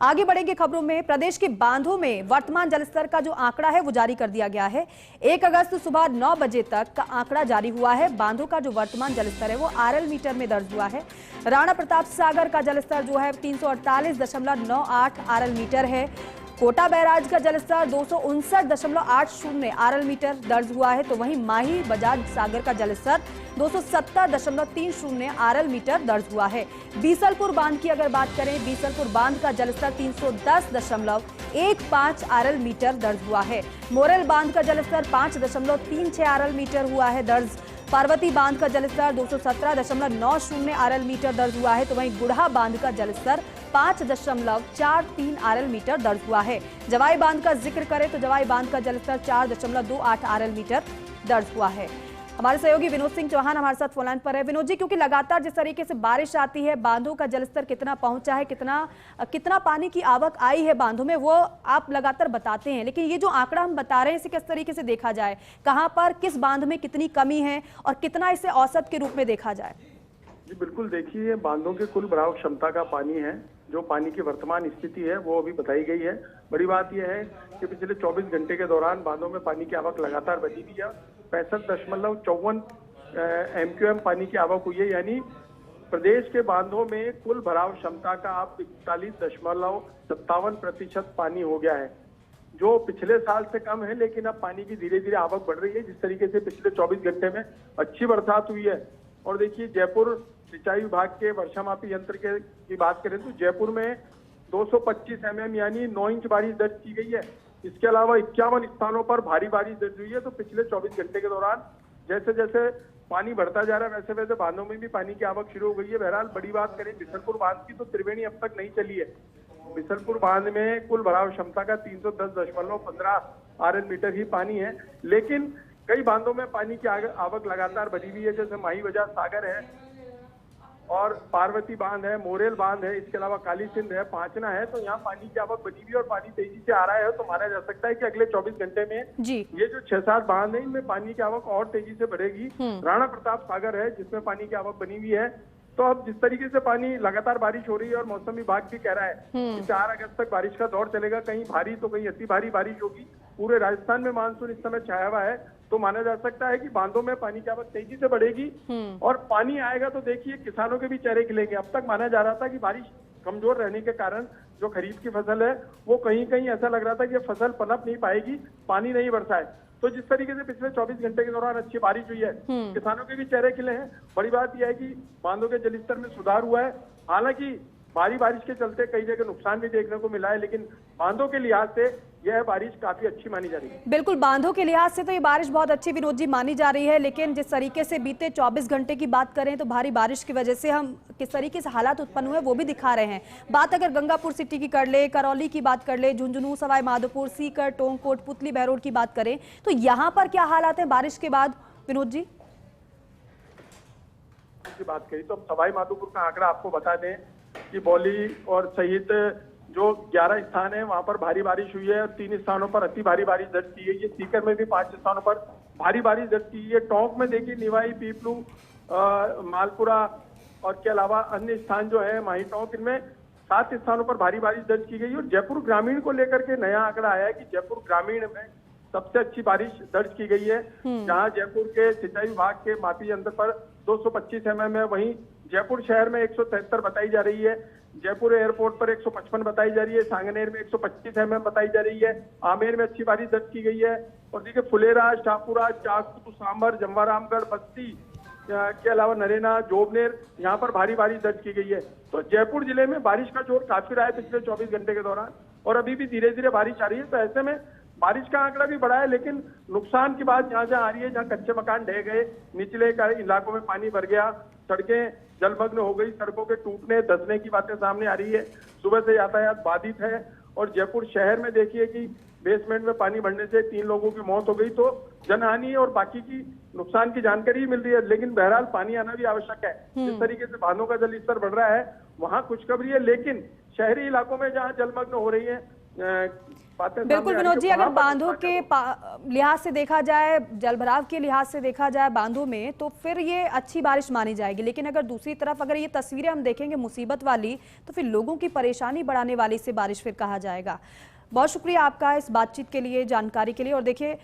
आगे बढ़ेंगे खबरों में। प्रदेश के बांधों में वर्तमान जलस्तर का जो आंकड़ा है वो जारी कर दिया गया है। 1 अगस्त सुबह 9 बजे तक का आंकड़ा जारी हुआ है। बांधों का जो वर्तमान जलस्तर है वो आरएल मीटर में दर्ज हुआ है। राणा प्रताप सागर का जलस्तर जो है 348.98 आरएल मीटर है। कोटा बैराज का जलस्तर 259.80 आरएल मीटर दर्ज हुआ है। तो वहीं माही बजाज सागर का जलस्तर 270.30 आरएल मीटर दर्ज हुआ है। बीसलपुर बांध की अगर बात करें, बीसलपुर बांध का जलस्तर 310.15 आरएल मीटर दर्ज हुआ है। मोरेल बांध का जलस्तर 5.36 आरएल मीटर हुआ है दर्ज। पार्वती बांध का जलस्तर 217.90 आरएल मीटर दर्ज हुआ है। तो वहीं गुढ़ा बांध का जलस्तर 5.43 आरएल मीटर दर्ज हुआ है। जवाई बांध का जिक्र करें तो जवाई बांध का जलस्तर 4.28 आरएल मीटर दर्ज हुआ है। हमारे सहयोगी विनोद सिंह चौहान हमारे साथ फोन लाइन पर है। विनोद जी, क्योंकि लगातार जिस तरीके से बारिश आती है, बांधों का जलस्तर कितना पहुंचा है, कितना पानी की आवक आई है बांधों में, वो आप लगातार बताते हैं, लेकिन ये जो आंकड़ा हम बता रहे हैं इसे किस तरीके से देखा जाए, कहां पर किस बांध में कितनी कमी है और कितना इसे औसत के रूप में देखा जाए? जी बिल्कुल, देखिए बांधों के कुल भराव क्षमता का पानी है, जो पानी की वर्तमान स्थिति है वो अभी बताई गई है। बड़ी बात यह है कि पिछले 24 घंटे के दौरान बांधों में पानी की आवक लगातार बढ़ी हुई है। 65.54 MQM पानी की आवक हुई है, यानी प्रदेश के बांधों में कुल भराव क्षमता का अब 41.57% पानी हो गया है, जो पिछले साल से कम है, लेकिन अब पानी की धीरे धीरे आवक बढ़ रही है। जिस तरीके से पिछले 24 घंटे में अच्छी बरसात हुई है। और देखिए, जयपुर सिंचाई विभाग के वर्षामापी यंत्र की बात करें तो जयपुर में 225 mm यानी 9 इंच बारिश दर्ज की गई है। इसके अलावा 51 स्थानों पर भारी बारिश दर्ज हुई है। तो पिछले 24 घंटे के दौरान जैसे जैसे पानी बढ़ता जा रहा है वैसे वैसे बांधों में भी पानी की आवक शुरू हो गई है। बहरहाल बड़ी बात करें बिसलपुर बांध की तो त्रिवेणी अब तक नहीं चली है। बिसलपुर बांध में कुल भराव क्षमता का 310.15 आरएल मीटर ही पानी है, लेकिन कई बांधों में पानी की आवक लगातार बढ़ी हुई है, जैसे माही बजाज सागर है और पार्वती बांध है, मोरेल बांध है, इसके अलावा काली सिंध है, पांचना है। तो यहाँ पानी की आवक बढ़ी हुई है और पानी तेजी से आ रहा है। तो माना जा सकता है कि अगले 24 घंटे में ये जो 6-7 बांध है इनमें पानी की आवक और तेजी से बढ़ेगी। राणा प्रताप सागर है जिसमें पानी की आवक बनी हुई है। तो अब जिस तरीके से पानी लगातार बारिश हो रही है और मौसम विभाग भी कह रहा है कि 4 अगस्त तक बारिश का दौर चलेगा, कहीं भारी तो कहीं अति भारी बारिश होगी। पूरे राजस्थान में मानसून इस समय छाया हुआ है, तो माना जा सकता है कि बांधों में पानी की आवक तेजी से बढ़ेगी और पानी आएगा तो देखिए किसानों के भी चेहरे खिलेंगे। अब तक माना जा रहा था कि बारिश कमजोर रहने के कारण जो खरीफ की फसल है वो कहीं कहीं ऐसा लग रहा था कि फसल पनप नहीं पाएगी, पानी नहीं बरसा है। तो जिस तरीके से पिछले 24 घंटे के दौरान अच्छी बारिश हुई है, किसानों के भी चेहरे खिले हैं। बड़ी बात यह है कि बांधों के जलस्तर में सुधार हुआ है। हालांकि भारी बारिश के चलते कई जगह नुकसान भी देखने को मिला है, लेकिन बांधों के लिहाज से यह बारिश काफी अच्छी मानी जा रही है। बिल्कुल, बांधों के लिहाज से तो ये बारिश बहुत अच्छी विनोद जी मानी जा रही है, लेकिन जिस तरीके से बीते 24 घंटे की बात करें तो भारी बारिश की वजह से हम किस तरीके से हालात उत्पन्न हुए वो भी दिखा रहे हैं। बात अगर गंगापुर सिटी की कर ले, करौली की बात कर ले, झुंझुनू, सवाई माधोपुर, सीकर, टोंककोट, पुतली, बहरोड की बात करें तो यहाँ पर क्या हालात है बारिश के बाद विनोद जी? बात करी तो सवाई माधोपुर का आंकड़ा आपको बता दें कि बौली और सहित जो 11 स्थान है वहां पर भारी बारिश हुई है और 3 स्थानों पर अति भारी बारिश दर्ज की गई है। सीकर में भी 5 स्थानों पर भारी बारिश दर्ज की गई है। टोंक में देखिए निवाई, पीपलू, मालपुरा और के अलावा अन्य स्थान जो है माही टोंक, इनमें 7 स्थानों पर भारी बारिश दर्ज की गई। और जयपुर ग्रामीण को लेकर के नया आंकड़ा आया है कि जयपुर ग्रामीण में सबसे अच्छी बारिश दर्ज की गई है, जहां जयपुर के सिंचाई विभाग के मापी यंत्र पर 225 mm है। वहीं जयपुर शहर में 173 बताई जा रही है, जयपुर एयरपोर्ट पर 155 बताई जा रही है, सांगनेर में 125 mm बताई जा रही है, आमेर में अच्छी बारिश दर्ज की गई है। और देखिए फुलेरा, शाहपुरा, चाकू, सांबर, जमवारामगढ़, बस्ती के अलावा नरेना, जोबनेर, यहाँ पर भारी बारिश दर्ज की गई है। तो जयपुर जिले में बारिश का जोर काफी रहा है पिछले 24 घंटे के दौरान और अभी भी धीरे धीरे बारिश आ रही है। तो ऐसे में बारिश का आंकड़ा भी बढ़ा है, लेकिन नुकसान की बात जहां जहां आ रही है, जहां कच्चे मकान ढह गए, निचले इलाकों में पानी भर गया, सड़कें जलमग्न हो गई, सड़कों के टूटने धंसने की बातें सामने आ रही है। सुबह से यातायात बाधित है और जयपुर शहर में देखिए कि बेसमेंट में पानी भरने से 3 लोगों की मौत हो गई। तो जनहानि और बाकी की नुकसान की जानकारी मिल रही है, लेकिन बहरहाल पानी आना भी आवश्यक है। जिस तरीके से बांधों का जल स्तर बढ़ रहा है वहां खुशखबरी है, लेकिन शहरी इलाकों में जहां जलमग्न हो रही है बातें बिल्कुल सामने आ रही विनोद है जी, कि अगर वहाँ पर बांधों के लिहाज से देखा जाए, जलभराव के लिहाज से देखा जाए बांधों में, तो फिर ये अच्छी बारिश मानी जाएगी। लेकिन अगर दूसरी तरफ अगर ये तस्वीरें हम देखेंगे मुसीबत वाली, तो फिर लोगों की परेशानी बढ़ाने वाली से बारिश फिर कहा जाएगा। बहुत शुक्रिया आपका इस बातचीत के लिए, जानकारी के लिए। और देखिए